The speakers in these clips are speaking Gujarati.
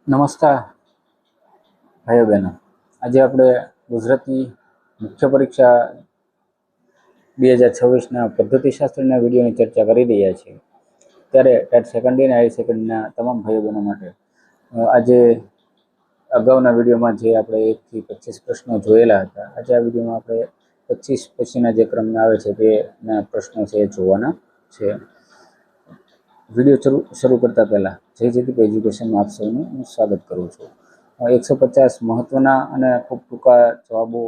નમસ્કાર ભાઈઓ બહેનો, આજે આપણે ગુજરાતી મુખ્ય પરીક્ષા 2026ના પદ્ધતિશાસ્ત્રના વિડીયોની ચર્ચા કરી રહ્યા છીએ. ત્યારે ટેટ સેકન્ડરી અને હાયર સેકન્ડરીના તમામ ભાઈઓ બહેનો માટે આજે અગાઉના વિડીયોમાં જે આપણે 1 થી 25 પ્રશ્નો જોયેલા હતા, આજે આ વિડીયોમાં આપણે 25 પછીના જે ક્રમમાં આવે છે તેના પ્રશ્નો છે એ જોવાના છે. વિડીયો શરૂ કરતા પહેલાં જય જયદીપ એજ્યુકેશનમાં આપ સૌનું હું સ્વાગત કરું છું. 150 મહત્વના અને ખૂબ ટૂંકા જવાબો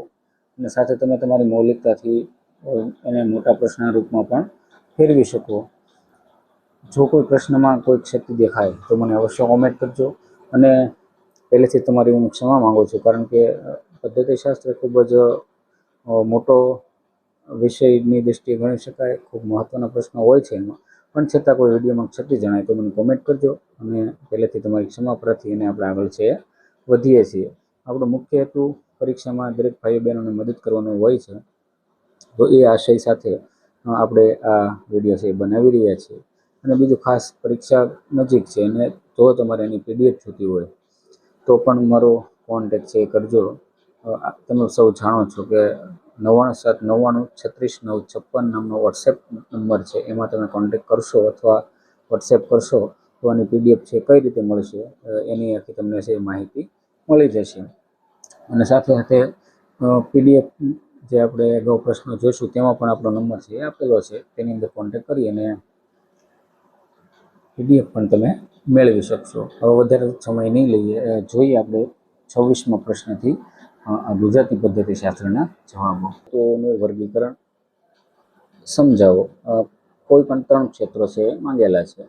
અને સાથે તમે તમારી મૌલિકતાથી એને મોટા પ્રશ્નના રૂપમાં પણ ફેરવી શકો. જો કોઈ પ્રશ્નમાં કોઈ ક્ષતિ દેખાય તો મને અવશ્ય કોમેન્ટ કરજો. અને પહેલેથી તમારી હું ક્ષમા માગું છું, કારણ કે પદ્ધતિશાસ્ત્ર ખૂબ જ મોટો વિષયની દૃષ્ટિએ ગણી શકાય. ખૂબ મહત્વના પ્રશ્નો હોય છે એમાં, પણ છતાં કોઈ વિડીયોમાં ક્ષતિ જણાય તો મને કોમેન્ટ કરજો. અને પહેલેથી તમારી ક્ષમા પ્રાર્થી અને આપણે આગળ છે વધીએ છીએ. આપણો મુખ્ય હેતુ પરીક્ષામાં દરેક ભાઈઓ બહેનોને મદદ કરવાનો હોય છે, તો એ આશય સાથે આપણે આ વિડીયો છે બનાવી રહ્યા છીએ. અને બીજું ખાસ, પરીક્ષા નજીક છે અને જો તમારે એની PDF જોતી હોય તો પણ મારો કોન્ટેક્ટ છે એ કરજો. તમે સૌ જાણો છો કે 9799369656 નામનો વોટ્સએપ નંબર છે, એમાં તમે કોન્ટેક્ટ કરશો અથવા વોટ્સએપ કરશો તો આની PDF છે કઈ રીતે મળશે એની આખી તમને છે માહિતી મળી જશે. અને સાથે સાથે PDF જે આપણે અગાઉ પ્રશ્નો જોઈશું તેમાં પણ આપણો નંબર છે એ આપેલો છે, તેની અંદર કોન્ટેક્ટ કરી અને PDF પણ તમે મેળવી શકશો. હવે વધારે સમય નહીં લઈએ, જોઈએ આપણે 26મા પ્રશ્નથી ગુજરાતી પદ્ધતિશાસ્ત્રના જવાબો. તો એનું વર્ગીકરણ સમજાવો. કોઈ પણ 3 ક્ષેત્રો છે માંગેલા છે.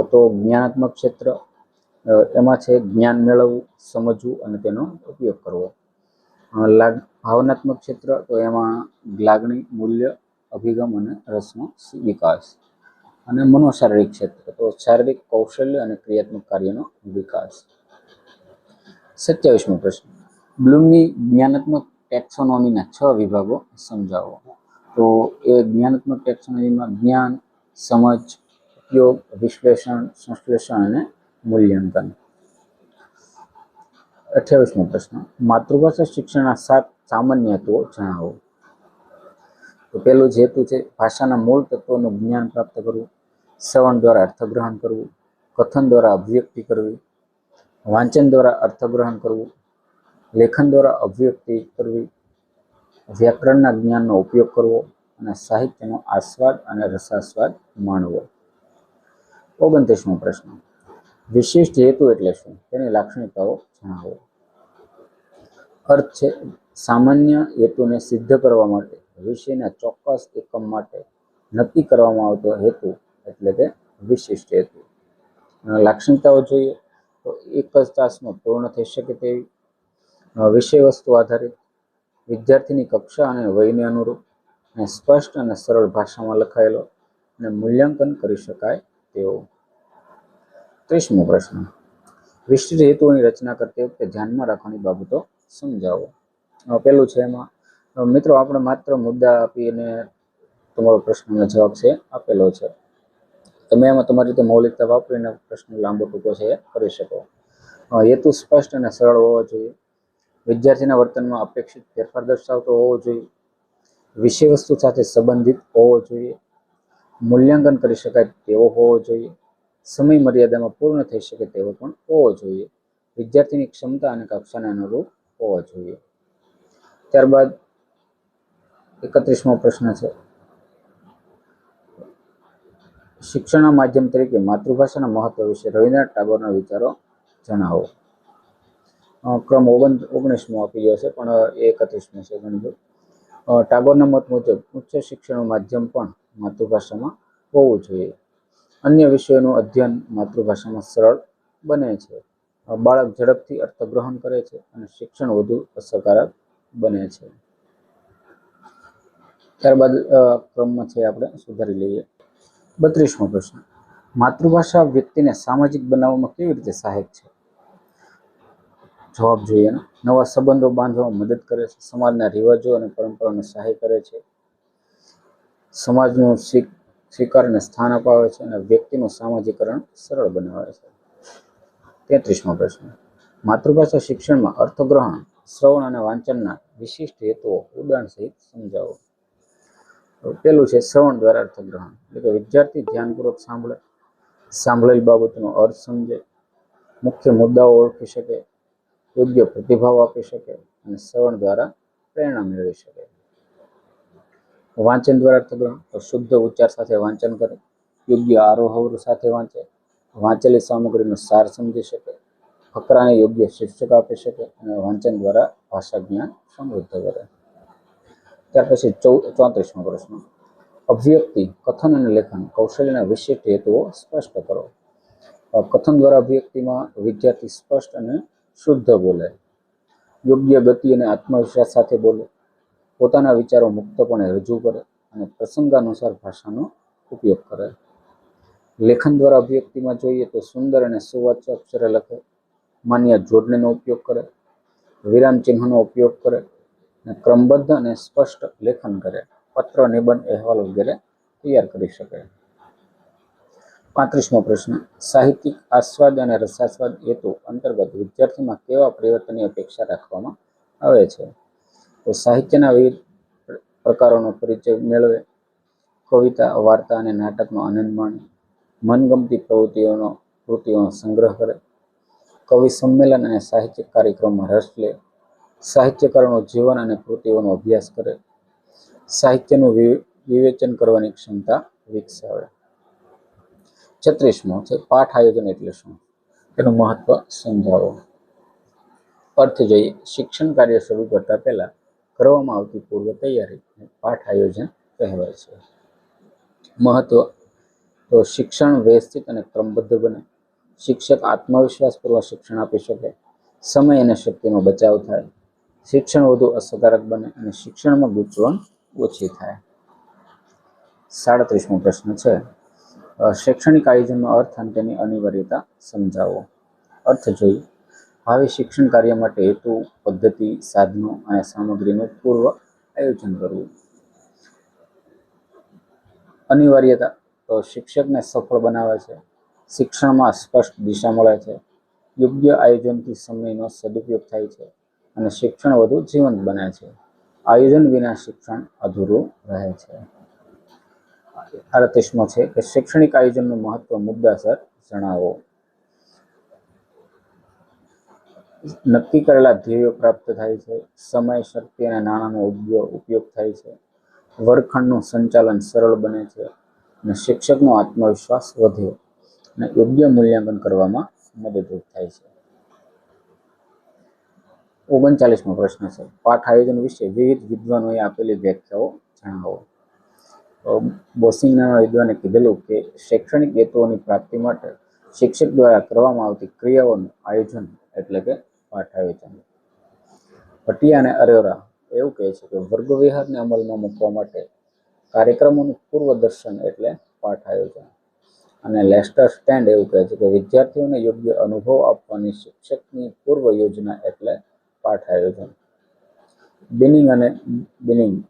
તો જ્ઞાનાત્મક ક્ષેત્ર, એમાં છે જ્ઞાન મેળવવું, સમજવું અને તેનો ઉપયોગ કરવો. ભાવનાત્મક ક્ષેત્ર, તો એમાં લાગણી, મૂલ્ય, અભિગમ અને રસનો વિકાસ. અને મનોશારીરિક ક્ષેત્ર, તો શારીરિક કૌશલ્ય અને ક્રિયાત્મક કાર્યનો વિકાસ. 27મો પ્રશ્ન, બ્લૂમની જ્ઞાનાત્મક ટેક્સોનોમીના 6 વિભાગો સમજાવો. તો એ જ્ઞાનાત્મક ટેક્સોનોમીમાં જ્ઞાન, સમજ, ઉપયોગ, વિશ્લેષણ, સંશ્લેષણ અને મૂલ્યાંકન. 28મો પ્રશ્ન, માતૃભાષા શિક્ષણના 7 સામાન્ય તત્વો જણાવો. તો પહેલું જે હેતુ છે, ભાષાના મૂળ તત્વોનું જ્ઞાન પ્રાપ્ત કરવું, શ્રવણ દ્વારા અર્થગ્રહણ કરવું, કથન દ્વારા અભિવ્યક્તિ કરવી, વાંચન દ્વારા અર્થગ્રહણ કરવું, લેખન દ્વારા અભિવ્યક્તિ કરવી, વ્યાકરણના જ્ઞાનનો ઉપયોગ કરવો અને સાહિત્યનો આસ્વાદ અને રસાસ્વાદ માણવો. 29મો પ્રશ્ન, વિશિષ્ટ હેતુ એટલે શું, તેની લાક્ષણિકતાઓ જણાવો. અર્થ છે, સામાન્ય હેતુને સિદ્ધ કરવા માટે વિષયના ચોક્કસ એકમ માટે નક્કી કરવામાં આવતો હેતુ એટલે કે વિશિષ્ટ હેતુ. લાક્ષણિકતાઓ જોઈએ તો એક જ તાસમાં પૂર્ણ થઈ શકે તેવી, વિષય વસ્તુ આધારિત, વિદ્યાર્થીની કક્ષા અને વયને અનુરૂપ, અને સ્પષ્ટ અને સરળ ભાષામાં લખાયેલો અને મૂલ્યાંકન કરી શકાય તેવો. 30મો પ્રશ્ન, વિશિષ્ટ હેતુઓની રચના કરતી વખતે ધ્યાનમાં રાખવાની બાબતો સમજાવો. પહેલું છે એમાં મિત્રો આપણે માત્ર મુદ્દા આપીને તમારો પ્રશ્નનો જવાબ છે આપેલો છે. તમે એમાં તમારી રીતે મૌલિકતા વાપરીને પ્રશ્ન લાંબો ટૂંકો છે એ કરી શકો. હેતુ સ્પષ્ટ અને સરળ હોવો જોઈએ. વિદ્યાર્થીના વર્તનમાં અપેક્ષિત ફેરફાર દર્શાવતો હોવો જોઈએ. વિષય વસ્તુ સાથે સંબંધિત હોવો જોઈએ. મૂલ્યાંકન કરી શકાય તેવો હોવો જોઈએ. સમય મર્યાદામાં પૂર્ણ થઈ શકે તેવો પણ હોવો જોઈએ. વિદ્યાર્થીની ક્ષમતા અને કક્ષાને અનુરૂપ હોવો જોઈએ. ત્યારબાદ 31મો પ્રશ્ન છે, શિક્ષણના માધ્યમ તરીકે માતૃભાષાના મહત્વ વિશે રવિન્દ્રનાથ ટાગોરના વિચારો જણાવો. ક્રમ 19મો આપી ગયો છે, પણ 31મો છે ગણજો. ટાગોરના મત મુજબ ઉચ્ચ શિક્ષણનું માધ્યમ પણ માતૃભાષામાં હોવું જોઈએ. અન્ય વિષયોનું અધ્યયન માતૃભાષામાં સરળ બને છે. બાળક ઝડપથી અર્થગ્રહણ કરે છે અને શિક્ષણ વધુ અસરકારક બને છે. ત્યારબાદ ક્રમમાં છે આપણે સુધારી લઈએ. 32મો પ્રશ્ન, માતૃભાષા વ્યક્તિને સામાજિક બનાવવામાં કેવી રીતે સહાયક છે. જવાબ જોઈએ. નવા સંબંધો બાંધવામાં મદદ કરે છે, સમાજના રિવાજો અને પરંપરાઓને સહાય કરે છે, સમાજનું સ્વીકાર અને સ્થાન અપાવે છે અને વ્યક્તિનું સામાજિકરણ સરળ બનાવે છે. 33મો પ્રશ્ન, માતૃભાષા શિક્ષણમાં અર્થગ્રહણ, શ્રવણ અને વાંચનના વિશિષ્ટ હેતુઓ ઉદાહરણ સહિત સમજાવો. પેલું છે શ્રવણ દ્વારા અર્થગ્રહણ, એટલે કે વિદ્યાર્થી ધ્યાનપૂર્વક સાંભળે, સાંભળેલ બાબતનો અર્થ સમજે, મુખ્ય મુદ્દાઓ ઓળખી શકે, યોગ્ય પ્રતિભાવ આપી શકે અને શ્રવણ દ્વારા પ્રેરણા મેળવી શકે. વાંચન દ્વારા અર્થગ્રહણ, તો શુદ્ધ ઉચ્ચાર સાથે વાંચન કરે, યોગ્ય આરોહ સાથે વાંચે, વાંચેલી સામગ્રીનો સાર સમજી શકે, ફકરાને યોગ્ય શીર્ષક આપી શકે અને વાંચન દ્વારા ભાષા જ્ઞાન સમૃદ્ધ કરે. ત્યાર પછી 34મો પ્રશ્ન, અભિવ્યક્તિ, કથન અને લેખન કૌશલ્યના વિશિષ્ટ હેતુઓ સ્પષ્ટ કરો. કથન દ્વારા અભિવ્યક્તિમાં વિદ્યાર્થી સ્પષ્ટ અને શુદ્ધ બોલે, યોગ્ય ગતિ અને આત્મવિશ્વાસ સાથે બોલે, પોતાના વિચારો મુક્તપણે રજૂ કરે અને પ્રસંગાનુસાર ભાષાનો ઉપયોગ કરે. લેખન દ્વારા અભિવ્યક્તિમાં જોઈએ તો સુંદર અને સુવાચ્ય અક્ષરે લખે, માન્ય જોડણીનો ઉપયોગ કરે, વિરામ ચિહ્નનો ઉપયોગ કરે અને ક્રમબદ્ધ અને સ્પષ્ટ લેખન કરે, પત્ર, નિબંધ, અહેવાલ વગેરે તૈયાર કરી શકે. 35મો પ્રશ્ન, સાહિત્યિક આસ્વાદ અને રસાસ્વાદ હેતુ અંતર્ગત વિદ્યાર્થીમાં કેવા પરિવર્તનની અપેક્ષા રાખવામાં આવે છે? તો સાહિત્યના વિવિધ પ્રકારોનો પરિચય મેળવે, કવિતા, વાર્તા અને નાટકનો આનંદ માણે, મનગમતી કૃતિઓનો સંગ્રહ કરે, કવિ સંમેલન અને સાહિત્યિક કાર્યક્રમમાં રસ લે, સાહિત્યકારોનું જીવન અને કૃતિઓનો અભ્યાસ કરે, સાહિત્યનું વિવેચન કરવાની ક્ષમતા વિકસાવે. 36મો છે પાઠ આયોજન એટલે શું? તેનું મહત્વ સમજાવો. અર્થ જોઈએ, શિક્ષણ કાર્ય શરૂ કરતા પહેલા કરવામાં આવતી પૂર્વ તૈયારી પાઠ આયોજન કહેવાય છે. મહત્વ, તો શિક્ષણ વ્યવસ્થિત અને ક્રમબદ્ધ બને, શિક્ષક આત્મવિશ્વાસપૂર્વક શિક્ષણ આપી શકે, સમય અને શક્તિનો બચાવ થાય, શિક્ષણ વધુ અસરકારક બને અને શિક્ષણમાં ગૂંચવણ ઓછી થાય. 37મો પ્રશ્ન છે, શૈક્ષણિક આયોજનનો અર્થ અને તેની અનિવાર્યતા સમજાવો. અર્થ જોઈએ, ભાવિ શિક્ષણ કાર્ય માટે હેતુ, પદ્ધતિ, સાધનો અને સામગ્રીનું પૂર્વ આયોજન કરવું. અનિવાર્યતા, તો શિક્ષકને સફળ બનાવે છે, શિક્ષણમાં સ્પષ્ટ દિશા મળે છે, યોગ્ય આયોજનથી સમયનો સદુપયોગ થાય છે અને શિક્ષણ વધુ જીવંત બને છે. આયોજન વિના શિક્ષણ અધૂરું રહે છે. 38મો છે કે શૈક્ષણિક આયોજનનું મહત્વ મુદ્દાસર જણાવો. નક્કી કરેલા ધ્યેયો પ્રાપ્ત થાય છે, સમય, શક્તિ અને નાણાંનો ઉપયોગ થાય છે, વર્ગખંડનું સંચાલન સરળ બને છે અને શિક્ષકનો આત્મવિશ્વાસ વધે અને યોગ્ય મૂલ્યાંકન કરવામાં મદદરૂપ થાય છે. 39મો પ્રશ્ન છે, પાઠ આયોજન વિશે વિવિધ વિદ્વાનોએ આપેલી વ્યાખ્યાઓ જણાવો. બોસિંગ નામના વિદ્વાને કીધેલું કે શૈક્ષણિક હેતુઓની પ્રાપ્તિ માટે શિક્ષક દ્વારા કરવામાં આવતી ક્રિયાઓનું આયોજન એટલે કે પાઠ આયોજન. ભટિયા અને અરોરા એવું કહે છે કે વર્ગ વિહારને અમલમાં મૂકવા માટે કાર્યક્રમોનું પૂર્વદર્શન એટલે પાઠ આયોજન. અને લેસ્ટર સ્ટેન્ડ એવું કહે છે કે વિદ્યાર્થીઓને યોગ્ય અનુભવ આપવાની શિક્ષકની પૂર્વ યોજના એટલે પાઠ આયોજન. બિનિંગ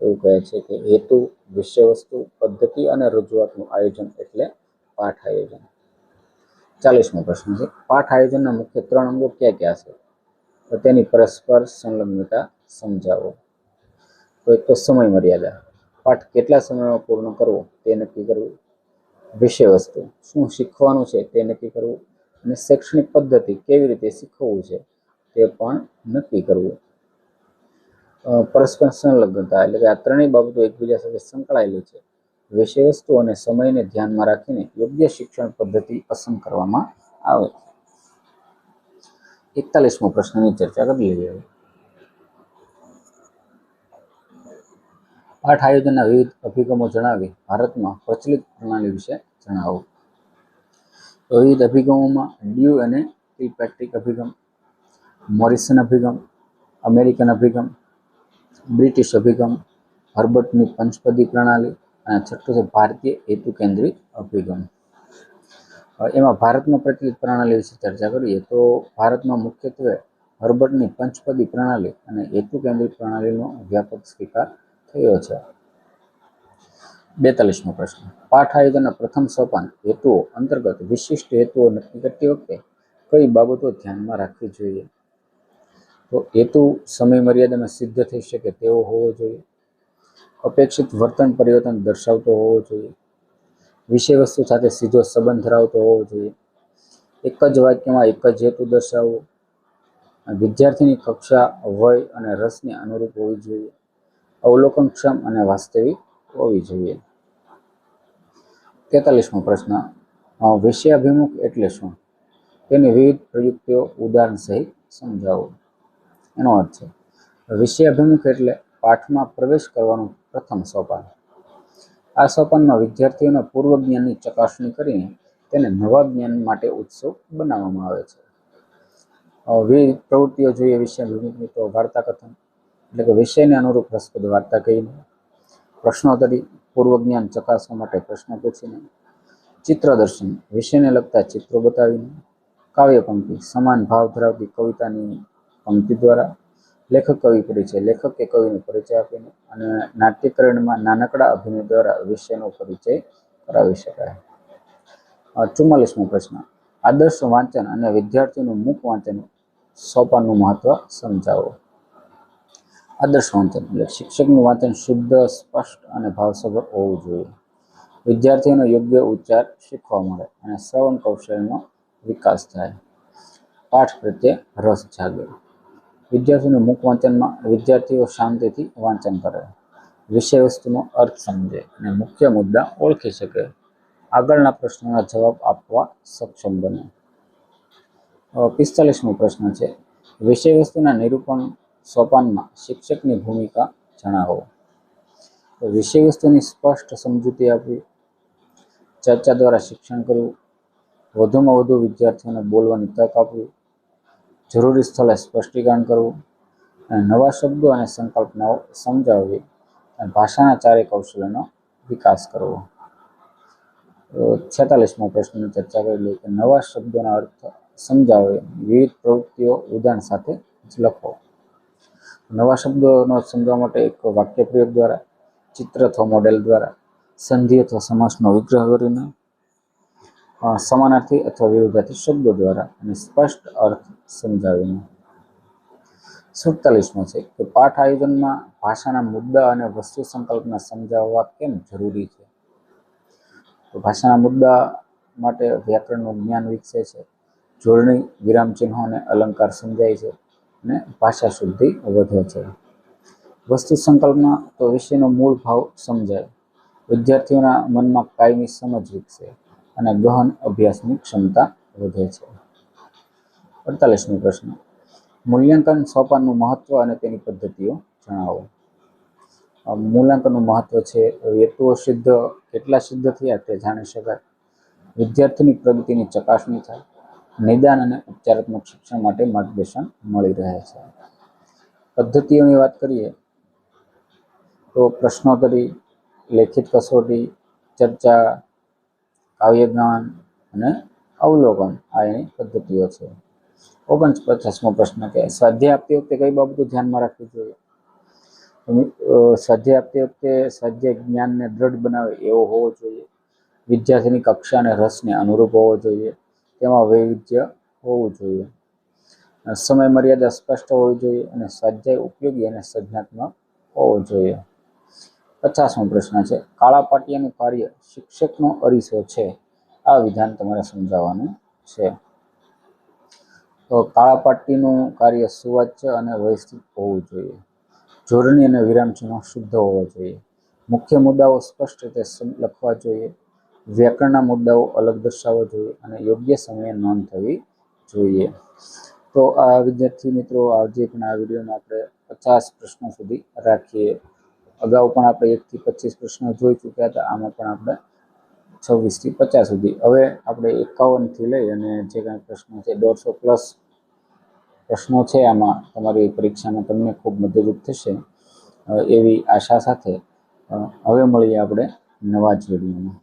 એવું કહે છે કે હેતુ, વિષયવસ્તુ, પદ્ધતિ અને રજૂઆતનું આયોજન એટલે પાઠ આયોજન. 40મો પ્રશ્ન છે, પાઠ આયોજનના મુખ્ય 3 અંગો ક્યાં ક્યાં છે? તો તેની પરસ્પર સંલગ્નતા સમજાવો. તો એક તો સમય મર્યાદા, પાઠ કેટલા સમયમાં પૂર્ણ કરવો તે નક્કી કરવું, વિષયવસ્તુ, શું શીખવાનું છે તે નક્કી કરવું અને શૈક્ષણિક પદ્ધતિ, કેવી રીતે શીખવવું છે તે પણ નક્કી કરવું. પરસ્પર સંલગ્નતા એટલે કે આ ત્રણેય બાબતો એકબીજા સાથે સંકળાયેલી છે. વિષયવસ્તુ અને સમયને ધ્યાનમાં રાખીને યોગ્ય શિક્ષણ પદ્ધતિ પસંદ કરવામાં આવે. 41મો પ્રશ્નની ચર્ચા કરી લઈએ. પાઠ આયોજનના વિવિધ અભિગમો જણાવી ભારતમાં પ્રચલિત પ્રણાલી વિશે જણાવો. તો વિવિધ અભિગમોમાં ડ્યુ અને કિલપેટ્રિક અભિગમ, મોરિસન અભિગમ, અમેરિકન અભિગમ, બ્રિટિશ અભિગમ, હર્બર્ટની પંચપદી પ્રણાલી અને છઠ્ઠું છે ભારતીય હેતુ કેન્દ્રિત અભિગમ. એમાં ભારતમાં પ્રચલિત પ્રણાલી વિશે ચર્ચા કરીએ તો ભારતમાં મુખ્યત્વે હર્બર્ટની પંચપદી પ્રણાલી અને હેતુ કેન્દ્રિત પ્રણાલીનો વ્યાપક સ્વીકાર થયો છે. 42મો પ્રશ્ન, પાઠ આયોજનના પ્રથમ સોપાન હેતુઓ અંતર્ગત વિશિષ્ટ હેતુઓ નક્કી કરતી વખતે કઈ બાબતો ધ્યાનમાં રાખવી જોઈએ? તો હેતુ સમય મર્યાદામાં સિદ્ધ થઈ શકે તેવો હોવો જોઈએ. અપેક્ષિત વર્તન પરિવર્તન દર્શાવતો હોવો જોઈએ. વિષય વસ્તુ સાથે સીધો સંબંધ ધરાવતો હોવો જોઈએ. એક જ વાક્યમાં એક જ હેતુ દર્શાવવો. વિદ્યાર્થીની કક્ષા, વય અને રસને અનુરૂપ હોવી જોઈએ. અવલોકનક્ષમ અને વાસ્તવિક હોવી જોઈએ. 43મો પ્રશ્ન, વિષયાભિમુખ એટલે શું? તેની વિવિધ પ્રયુક્તિઓ ઉદાહરણ સહિત સમજાવો. એનો અર્થ છે, વિષયાભિમુખ એટલે પાઠમાં પ્રવેશ કરવાનું પ્રથમ સોપાન. આ સોપાનમાં વિદ્યાર્થીઓના પૂર્વ જ્ઞાનની ચકાસણી કરીને તેને નવા જ્ઞાન માટે ઉત્સુક બનાવવામાં આવે છે. વિવિધ પ્રવૃત્તિઓ જોઈએ વિષયાભિમુખની. તો વાર્તા કથન એટલે કે વિષયને અનુરૂપ રસપ્રદ વાર્તા કહીને. પ્રશ્નોત્તરી પૂર્વ જ્ઞાન ચકાસવા માટે પ્રશ્ન પૂછીને. ચિત્રદર્શન વિષયને લગતા ચિત્રો બતાવીને. કાવ્ય પંક્તિ સમાન ભાવ ધરાવતી કવિતાની પંક્તિ દ્વારા. લેખક કવિ પરિચય લેખક કે કવિનો પરિચય આપીને. અને નાટ્યકરણમાં નાનકડા અભિનય દ્વારા વિષયનો પરિચય કરાવી શકાય. 44મો પ્રશ્ન, આદર્શ વાંચન અને વિદ્યાર્થીઓનું મુખ વાંચન સોપાનનું મહત્વ સમજાવો. આદર્શ વાંચન એટલે શિક્ષકનું વાંચન શુદ્ધ, સ્પષ્ટ અને ભાવસભર હોવું જોઈએ. વિદ્યાર્થીઓનો યોગ્ય ઉચ્ચાર શીખવા મળે અને શ્રવણ કૌશલ્યનો વિકાસ થાય. પાઠ પ્રત્યે રસ જાગે. વિદ્યાર્થીઓનું મુખ વાંચનમાં વિદ્યાર્થીઓ શાંતિથી વાંચન કરે, વિષય વસ્તુનો અર્થ સમજે અને મુખ્ય મુદ્દા ઓળખી શકે. આગળના પ્રશ્નોના જવાબ આપવા સક્ષમ બને. 45મો પ્રશ્ન છે, વિષય વસ્તુના નિરૂપણ સોપાનમાં શિક્ષકની ભૂમિકા જણાવો. તો વિષય વસ્તુની સ્પષ્ટ સમજૂતી આપવી, ચર્ચા દ્વારા શિક્ષણ કરવું, વધુમાં વધુ વિદ્યાર્થીઓને બોલવાની તક આપવી, જરૂરી સ્થળે સ્પષ્ટીકરણ કરવું, અને નવા શબ્દો અને સંકલ્પનાઓ સમજાવવી અને ભાષાના ચારે કૌશલ્યનો વિકાસ કરવો. 46મો પ્રશ્નની ચર્ચા કરી લઈએ કે નવા શબ્દોના અર્થ સમજાવે, વિવિધ પ્રવૃત્તિઓ ઉદાહરણ સાથે જ લખો. નવા શબ્દોનો સમજવા માટે એક વાક્ય પ્રયોગ દ્વારા, ચિત્ર અથવા મોડેલ દ્વારા, સંધિ અથવા સમાસનો વિગ્રહ કરીને, સમાનાર્થી અથવા વિરુદ્ધાર્થી શબ્દો દ્વારા અને સ્પષ્ટ અર્થ સમજાવીને. 47મો છે કે પાઠ આયોજનમાં ભાષાના મુદ્દા અને વસ્તુ સંકલ્પના સમજાવવા કેમ જરૂરી છે. તો ભાષાના મુદ્દા માટે વ્યાકરણનું જ્ઞાન વિકસે છે, જોડણી, વિરામચિહ્નો અને અલંકાર સમજાય છે અને ભાષા શુદ્ધિ વધે છે. વસ્તુ સંકલ્પના તો વિષયનો મૂળ ભાવ સમજાય, વિદ્યાર્થીઓના મનમાં કાયમી સમજ વિકસે અને ગહન અભ્યાસની ક્ષમતા વધે છે. 48મો પ્રશ્ન, મૂલ્યાંકન સોપાનનું મહત્વ અને તેની પદ્ધતિઓ જણાવો. મૂલ્યાંકનનું મહત્વ છે, હેતુઓ કેટલા સિદ્ધ થયા તે જાણી શકાય, વિદ્યાર્થીની પ્રગતિની ચકાસણી થાય, નિદાન અને ઉપચારાત્મક શિક્ષણ માટે માર્ગદર્શન મળી રહે છે. પદ્ધતિઓની વાત કરીએ તો પ્રશ્નોત્તરી, લેખિત કસોટી, ચર્ચા, કાવ્યગાન અને અવલોકન આ એની પદ્ધતિઓ છે. 49મો પ્રશ્ન કે સ્વાધ્યાય આપતી વખતે કઈ બાબતો ધ્યાનમાં રાખવી જોઈએ. સ્વાધ્યાય આપતી વખતે સ્વાધ્યાય જ્ઞાનને દ્રઢ બનાવે એવો હોવો જોઈએ, વિદ્યાર્થીની કક્ષા અને રસને અનુરૂપ હોવો જોઈએ, તેમાં વૈવિધ્ય હોવું જોઈએ, સમય મર્યાદા સ્પષ્ટ હોવી જોઈએ અને સ્વાધ્યાય ઉપયોગી અને સર્જનાત્મક હોવો જોઈએ. 50મો પ્રશ્ન છે, કાળા પાટિયાનું કાર્ય શિક્ષકનો અરીસો છે. આ વિધાન તમારે સમજાવવાનું છે. તો કાળા પાટીનું કાર્ય સુવાચ્ય અને વ્યવસ્થિત હોવું જોઈએ, જોડણી અને વિરામચિહ્નો શુદ્ધ હોવા જોઈએ, મુખ્ય મુદ્દાઓ સ્પષ્ટ રીતે લખવા જોઈએ, વ્યાકરણના મુદ્દાઓ અલગ દર્શાવવા જોઈએ અને યોગ્ય સમયે નોંધ થવી જોઈએ. તો આ વિદ્યાર્થી મિત્રો, આજે પણ આ વિડીયોમાં આપણે 50 પ્રશ્નો સુધી રાખીએ. અગાઉ પણ આપણે 1 થી 25 પ્રશ્નો જોઈ ચૂક્યા હતા, આમાં પણ આપણે 26 થી 50 સુધી. હવે આપણે 51 થી લઈ અને જે કાંઈ પ્રશ્નો છે 150 પ્લસ પ્રશ્નો છે, આમાં તમારી પરીક્ષામાં તમને ખૂબ મદદરૂપ થશે એવી આશા સાથે હવે મળીએ આપણે નવા જ વિડીયોમાં.